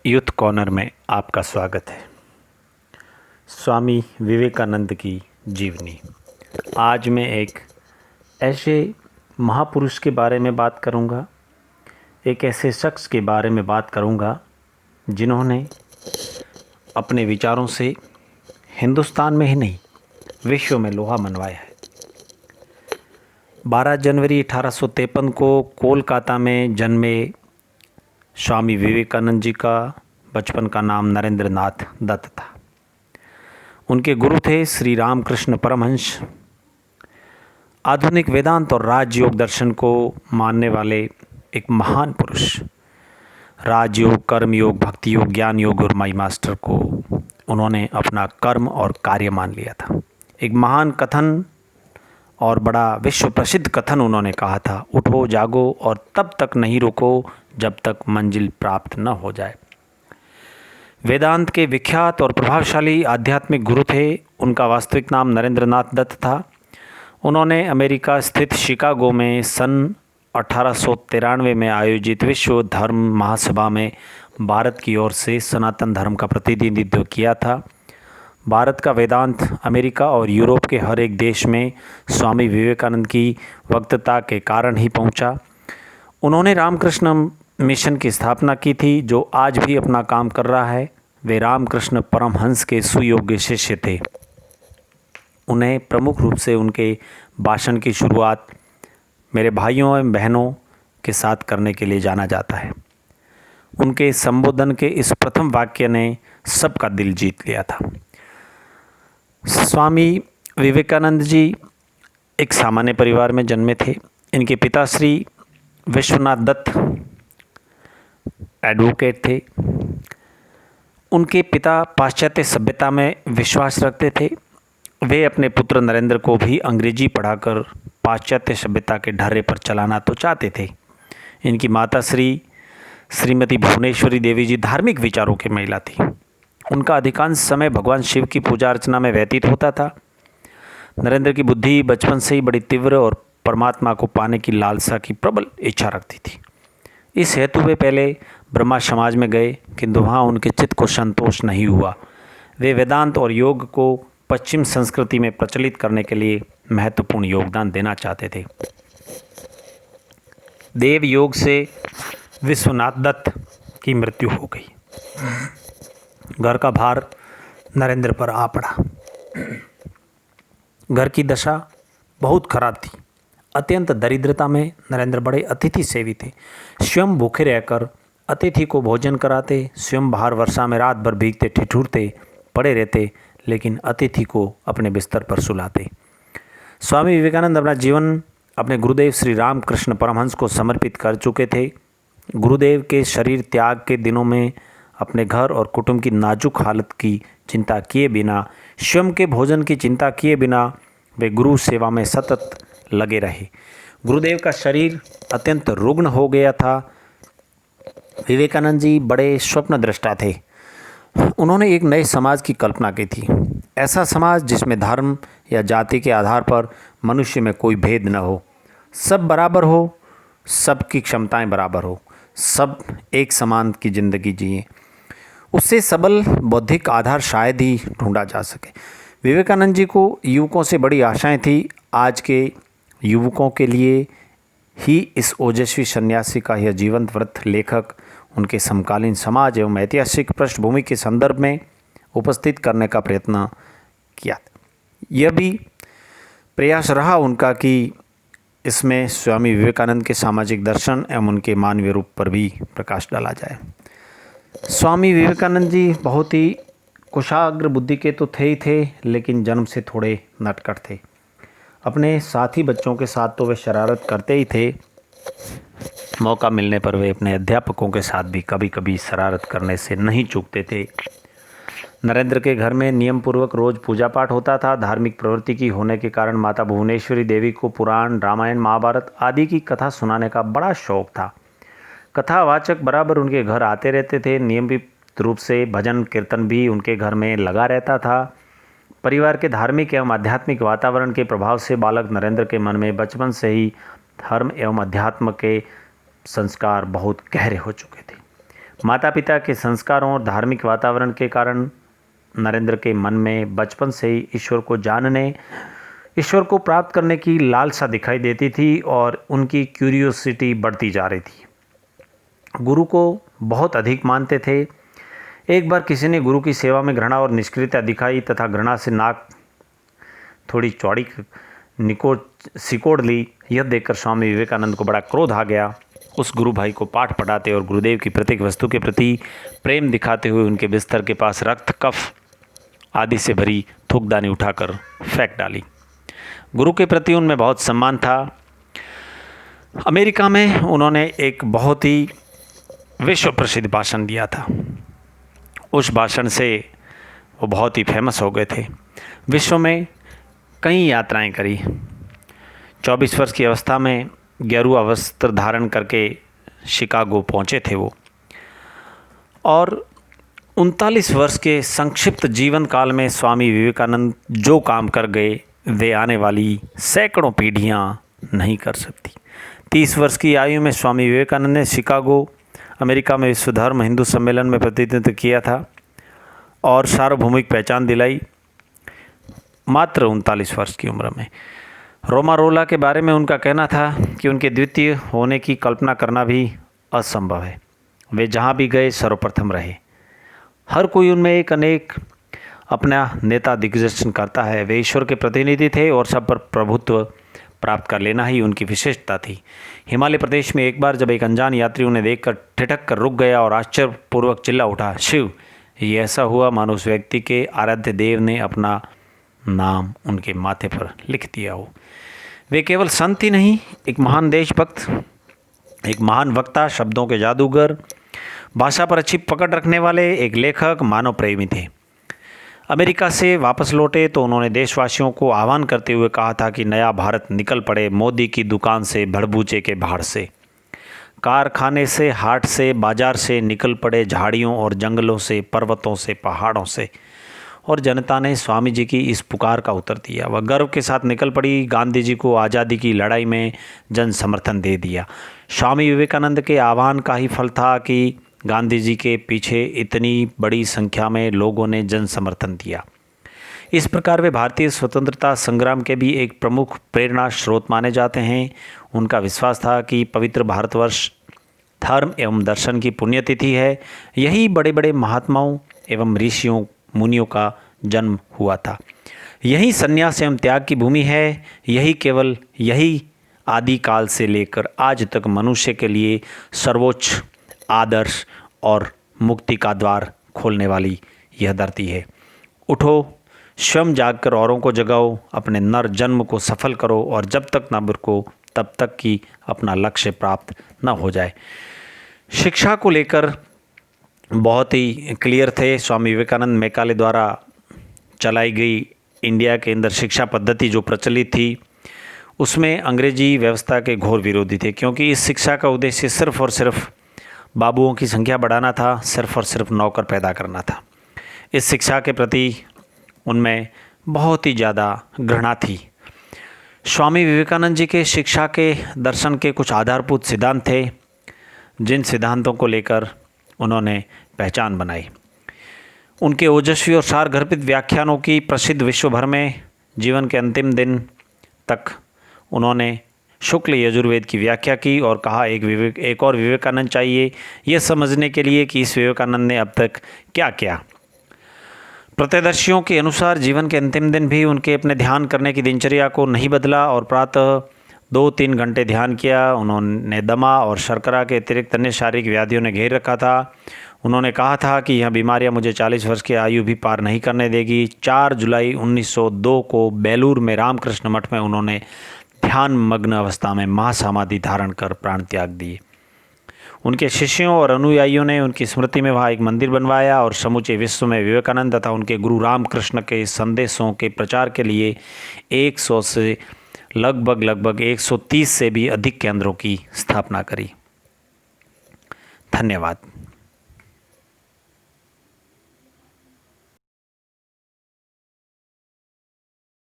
Youth corner में आपका स्वागत है। स्वामी विवेकानंद की जीवनी। आज मैं एक ऐसे महापुरुष के बारे में बात करूंगा, एक ऐसे शख्स के बारे में बात करूंगा जिन्होंने अपने विचारों से हिंदुस्तान में ही नहीं विश्व में लोहा मनवाया है। 12 जनवरी 1853 को कोलकाता में जन्मे स्वामी विवेकानंद जी का बचपन का नाम नरेंद्र नाथ दत्त था। उनके गुरु थे श्री रामकृष्ण परमहंस। आधुनिक वेदांत और राजयोग दर्शन को मानने वाले एक महान पुरुष। राजयोग, कर्मयोग, भक्ति योग, ज्ञान योग और माई मास्टर को उन्होंने अपना कर्म और कार्य मान लिया था। एक महान कथन और बड़ा विश्व प्रसिद्ध कथन उन्होंने कहा था, उठो जागो और तब तक नहीं रुको जब तक मंजिल प्राप्त न हो जाए। वेदांत के विख्यात और प्रभावशाली आध्यात्मिक गुरु थे। उनका वास्तविक नाम नरेंद्र नाथ दत्त था। उन्होंने अमेरिका स्थित शिकागो में सन 1893 में आयोजित विश्व धर्म महासभा में भारत की ओर से सनातन धर्म का प्रतिनिधित्व किया था। भारत का वेदांत अमेरिका और यूरोप के हर एक देश में स्वामी विवेकानंद की वक्तता के कारण ही पहुंचा। उन्होंने रामकृष्ण मिशन की स्थापना की थी, जो आज भी अपना काम कर रहा है। वे रामकृष्ण परमहंस के सुयोग्य शिष्य थे। उन्हें प्रमुख रूप से उनके भाषण की शुरुआत मेरे भाइयों एवं बहनों के साथ करने के लिए जाना जाता है। उनके संबोधन के इस प्रथम वाक्य ने सबका दिल जीत लिया था। स्वामी विवेकानंद जी एक सामान्य परिवार में जन्मे थे। इनके पिता श्री विश्वनाथ दत्त एडवोकेट थे। उनके पिता पाश्चात्य सभ्यता में विश्वास रखते थे। वे अपने पुत्र नरेंद्र को भी अंग्रेजी पढ़ाकर पाश्चात्य सभ्यता के ढर्रे पर चलाना तो चाहते थे। इनकी माता श्रीमती भुवनेश्वरी देवी जी धार्मिक विचारों की महिला थी। उनका अधिकांश समय भगवान शिव की पूजा अर्चना में व्यतीत होता था। नरेंद्र की बुद्धि बचपन से ही बड़ी तीव्र और परमात्मा को पाने की लालसा की प्रबल इच्छा रखती थी। इस हेतु वे पहले ब्रह्मा समाज में गए, किंतु वहाँ उनके चित्त को संतोष नहीं हुआ। वे वेदांत और योग को पश्चिम संस्कृति में प्रचलित करने के लिए महत्वपूर्ण योगदान देना चाहते थे। देव योग से विश्वनाथ दत्त की मृत्यु हो गई। घर का भार नरेंद्र पर आ पड़ा। घर की दशा बहुत खराब थी। अत्यंत दरिद्रता में नरेंद्र बड़े अतिथि सेवी थे। स्वयं भूखे रहकर अतिथि को भोजन कराते, स्वयं बाहर वर्षा में रात भर भीगते ठिठुरते पड़े रहते, लेकिन अतिथि को अपने बिस्तर पर सुलाते। स्वामी विवेकानंद अपना जीवन अपने गुरुदेव श्री रामकृष्ण परमहंस को समर्पित कर चुके थे। गुरुदेव के शरीर त्याग के दिनों में अपने घर और कुटुंब की नाजुक हालत की चिंता किए बिना, स्वयं के भोजन की चिंता किए बिना वे गुरु सेवा में सतत लगे रहे। गुरुदेव का शरीर अत्यंत रुग्ण हो गया था। विवेकानंद जी बड़े स्वप्न दृष्टा थे। उन्होंने एक नए समाज की कल्पना की थी। ऐसा समाज जिसमें धर्म या जाति के आधार पर मनुष्य में कोई भेद न हो, सब बराबर हो, सबकी क्षमताएं बराबर हो, सब एक समान की जिंदगी जिए। उससे सबल बौद्धिक आधार शायद ही ढूंढा जा सके। विवेकानंद जी को युवकों से बड़ी आशाएं थी। आज के युवकों के लिए ही इस ओजस्वी सन्यासी का यह जीवंत व्रत लेखक उनके समकालीन समाज एवं ऐतिहासिक पृष्ठभूमि के संदर्भ में उपस्थित करने का प्रयत्न किया। यह भी प्रयास रहा उनका कि इसमें स्वामी विवेकानंद के सामाजिक दर्शन एवं उनके मानवीय रूप पर भी प्रकाश डाला जाए। स्वामी विवेकानंद जी बहुत ही कुशाग्र बुद्धि के तो थे ही थे, लेकिन जन्म से थोड़े नटखट थे। अपने साथी बच्चों के साथ तो वे शरारत करते ही थे। मौका मिलने पर वे अपने अध्यापकों के साथ भी कभी कभी शरारत करने से नहीं चूकते थे। नरेंद्र के घर में नियम पूर्वक रोज पूजा पाठ होता था। धार्मिक प्रवृत्ति की होने के कारण माता भुवनेश्वरी देवी को पुराण, रामायण, महाभारत आदि की कथा सुनाने का बड़ा शौक था। कथावाचक बराबर उनके घर आते रहते थे। नियमित रूप से भजन कीर्तन भी उनके घर में लगा रहता था। परिवार के धार्मिक एवं आध्यात्मिक वातावरण के प्रभाव से बालक नरेंद्र के मन में बचपन से ही धर्म एवं अध्यात्म के संस्कार बहुत गहरे हो चुके थे। माता पिता के संस्कारों और धार्मिक वातावरण के कारण नरेंद्र के मन में बचपन से ही ईश्वर को जानने, ईश्वर को प्राप्त करने की लालसा दिखाई देती थी और उनकी क्यूरियोसिटी बढ़ती जा रही थी। गुरु को बहुत अधिक मानते थे। एक बार किसी ने गुरु की सेवा में घृणा और निष्क्रियता दिखाई तथा घृणा से नाक थोड़ी चौड़ी सिकोड़ ली। यह देखकर स्वामी विवेकानंद को बड़ा क्रोध आ गया। उस गुरु भाई को पाठ पढ़ाते और गुरुदेव की प्रत्येक वस्तु के प्रति प्रेम दिखाते हुए उनके बिस्तर के पास रक्त, कफ आदि से भरी थूकदानी उठाकर फेंक डाली। गुरु के प्रति उनमें बहुत सम्मान था। अमेरिका में उन्होंने एक बहुत ही विश्व प्रसिद्ध भाषण दिया था। उस भाषण से वो बहुत ही फेमस हो गए थे। विश्व में कई यात्राएं करी। 24 वर्ष की अवस्था में गेरुआ वस्त्र धारण करके शिकागो पहुंचे थे वो, और 39 वर्ष के संक्षिप्त जीवन काल में स्वामी विवेकानंद जो काम कर गए वे आने वाली सैकड़ों पीढ़ियां नहीं कर सकती। 30 वर्ष की आयु में स्वामी विवेकानंद ने शिकागो अमेरिका में विश्व धर्म हिंदू सम्मेलन में प्रतिनिधित्व किया था और सार्वभौमिक पहचान दिलाई, मात्र 39 वर्ष की उम्र में। रोमारोला के बारे में उनका कहना था कि उनके द्वितीय होने की कल्पना करना भी असंभव है। वे जहाँ भी गए सर्वप्रथम रहे। हर कोई उनमें एक अनेक अपना नेता दिग्दर्शन करता है। वे ईश्वर के प्रतिनिधि थे और सब पर प्रभुत्व प्राप्त कर लेना ही उनकी विशेषता थी। हिमालय प्रदेश में एक बार जब एक अनजान यात्री उन्हें देखकर ठिठक कर रुक गया और आश्चर्यपूर्वक चिल्ला उठा, शिव! ये ऐसा हुआ मानो उस व्यक्ति के आराध्य देव ने अपना नाम उनके माथे पर लिख दिया हो। वे केवल संत ही नहीं, एक महान देशभक्त, एक महान वक्ता, शब्दों के जादूगर, भाषा पर अच्छी पकड़ रखने वाले एक लेखक, मानव प्रेमी थे। अमेरिका से वापस लौटे तो उन्होंने देशवासियों को आह्वान करते हुए कहा था कि नया भारत निकल पड़े मोदी की दुकान से, भड़बूचे के भाड़ से, कारखाने से, हाट से, बाजार से निकल पड़े झाड़ियों और जंगलों से, पर्वतों से, पहाड़ों से। और जनता ने स्वामी जी की इस पुकार का उत्तर दिया। वह गर्व के साथ निकल पड़ी। गांधी जी को आज़ादी की लड़ाई में जन समर्थन दे दिया। स्वामी विवेकानंद के आह्वान का ही फल था कि गांधी जी के पीछे इतनी बड़ी संख्या में लोगों ने जन समर्थन दिया। इस प्रकार वे भारतीय स्वतंत्रता संग्राम के भी एक प्रमुख प्रेरणा स्रोत माने जाते हैं। उनका विश्वास था कि पवित्र भारतवर्ष धर्म एवं दर्शन की पुण्यतिथि है। यही बड़े बड़े महात्माओं एवं ऋषियों मुनियों का जन्म हुआ था। यही संन्यास एवं त्याग की भूमि है। यही आदि काल से लेकर आज तक मनुष्य के लिए सर्वोच्च आदर्श और मुक्ति का द्वार खोलने वाली यह धरती है। उठो, स्वयं जागकर औरों को जगाओ, अपने नर जन्म को सफल करो और जब तक न रुको तब तक कि अपना लक्ष्य प्राप्त न हो जाए। शिक्षा को लेकर बहुत ही क्लियर थे। स्वामी विवेकानंद मैकाले द्वारा चलाई गई इंडिया के अंदर शिक्षा पद्धति जो प्रचलित थी उसमें अंग्रेजी व्यवस्था के घोर विरोधी थे, क्योंकि इस शिक्षा का उद्देश्य सिर्फ और सिर्फ बाबुओं की संख्या बढ़ाना था, सिर्फ और सिर्फ नौकर पैदा करना था। इस शिक्षा के प्रति उनमें बहुत ही ज़्यादा घृणा थी। स्वामी विवेकानंद जी के शिक्षा के दर्शन के कुछ आधारभूत सिद्धांत थे, जिन सिद्धांतों को लेकर उन्होंने पहचान बनाई। उनके ओजस्वी और सारगर्भित व्याख्यानों की प्रसिद्ध विश्व भर में जीवन के अंतिम दिन तक उन्होंने शुक्ल यजुर्वेद की व्याख्या की और कहा एक और विवेकानंद चाहिए यह समझने के लिए कि इस विवेकानंद ने अब तक क्या किया। प्रत्यदर्शियों के अनुसार जीवन के अंतिम दिन भी उनके अपने ध्यान करने की दिनचर्या को नहीं बदला और प्रातः 2-3 घंटे ध्यान किया। उन्होंने दमा और शर्करा के अतिरिक्त अन्य शारीरिक व्याधियों ने घेर रखा था। उन्होंने कहा था कि यह बीमारियां मुझे 40 वर्ष की आयु भी पार नहीं करने देगी। 4 जुलाई 1902 को बेलूर में रामकृष्ण मठ में उन्होंने ध्यान मग्न अवस्था में महासमाधि धारण कर प्राण त्याग दिए। उनके शिष्यों और अनुयायियों ने उनकी स्मृति में वहाँ एक मंदिर बनवाया और समूचे विश्व में विवेकानंद तथा उनके गुरु रामकृष्ण के संदेशों के प्रचार के लिए 100 से लगभग 130 से भी अधिक केंद्रों की स्थापना करी। धन्यवाद।